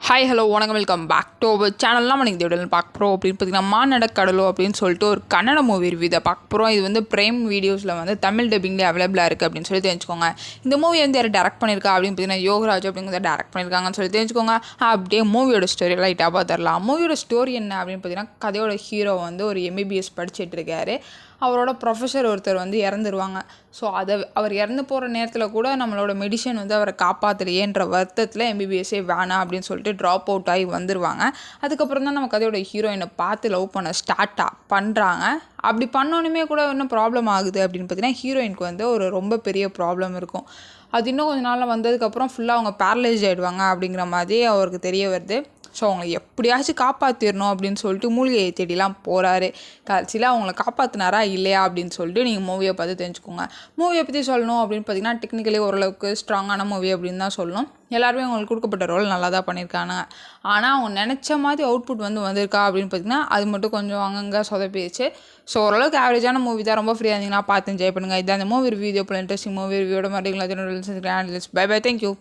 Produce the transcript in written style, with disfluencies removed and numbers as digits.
Hi hello வணக்கம் welcome back to our சேனல்லாம் நம்ம இந்த வீடியோவில் பார்க்க போகிறோம் அப்படின்னு பார்த்தீங்கன்னா மானடக்கடலோ அப்படின்னு சொல்லிட்டு ஒரு கன்னட மூவி ரிவ்யூ இதை பார்க்க போகிறோம். இது வந்து பிரைம் வீடியோஸில் வந்து தமிழ் டப்பிங்லேயே அவைலபிளாக இருக்குது அப்படின்னு சொல்லி தெரிஞ்சுக்கோங்க. இந்த மூவி வந்து யார் டேரக்ட் பண்ணியிருக்கா அப்படின்னு பார்த்தீங்கன்னா யோகராஜ் அப்படிங்கிறத டேரக்ட் பண்ணியிருக்காங்கன்னு சொல்லி தெரிஞ்சுக்கோங்க. அப்படியே மூவியோட ஸ்டோரி லைட்டாக பார்த்துடலாம். மூவியோட ஸ்டோரி என்ன அப்படின்னு பார்த்தீங்கன்னா கதையோட ஹீரோ வந்து ஒரு எம்பிபிஎஸ் படிச்சுட்டு இருக்காரு. அவரோட ப்ரொஃபஸர் ஒருத்தர் வந்து இறந்துருவாங்க. ஸோ அவர் இறந்து போகிற நேரத்தில் கூட நம்மளோட மெடிசன் வந்து அவரை காப்பாற்றலையேன்ற வருத்தத்தில் எம்பிபிஎஸ்ஸே வேணாம் அப்படின்னு சொல்லிட்டு ட்ராப் அவுட் ஆகி வந்துடுவாங்க. அதுக்கப்புறம் தான் நம்ம கதையோட ஹீரோயினை பார்த்து லவ் பண்ண பண்ணுறாங்க. அப்படி பண்ணோன்னுமே கூட இன்னும் ப்ராப்ளம் ஆகுது அப்படின்னு பார்த்தீங்கன்னா ஹீரோயினுக்கு வந்து ஒரு ரொம்ப பெரிய ப்ராப்ளம் இருக்கும். அது இன்னும் கொஞ்சம் நாளில் வந்ததுக்கப்புறம் ஃபுல்லாக அவங்க பேரலைஸ் ஆகிடுவாங்க அப்படிங்கிற மாதிரி அவருக்கு தெரிய வருது. ஸோ அவங்களை எப்படியாச்சும் காப்பாற்றிடணும் அப்படின்னு சொல்லிட்டு மூலிகையை தேடிலாம் போகிறாரு. கடைசியில் அவங்கள காப்பாற்றினாரா இல்லையா அப்படின்னு சொல்லிட்டு நீங்கள் மூவியை பார்த்து தெரிஞ்சுக்கோங்க. மூவியை பற்றி சொல்லணும் அப்படின்னு பார்த்தீங்கன்னா டெக்னிக்கலி ஓரளவுக்கு ஸ்ட்ராங்கான மூவி அப்படின்னு தான் சொல்லணும். எல்லாருமே அவங்களுக்கு கொடுக்கப்பட்ட ரோல் நல்லா தான் பண்ணியிருக்காங்க. ஆனால் அவங்க நினச்ச மாதிரி அவுட்புட் வந்து வந்திருக்கா அப்படின்னு பார்த்தீங்கன்னா அது மட்டும் கொஞ்சம் அங்கங்கே சொதப்பிடுச்சு. ஸோ ஓரளவுக்கு ஆவரேஜான மூவி தான். ரொம்ப ஃப்ரீயாக இருந்தீங்கன்னா பார்த்து என்ஜாய் பண்ணுங்கள். இதான் அந்த மூவி ரிவ்யூ. இதே போல் இன்ட்ரெஸ்டிங் மூவி ரிவ்யூட மாதிரி பை பை. தேங்க்யூ.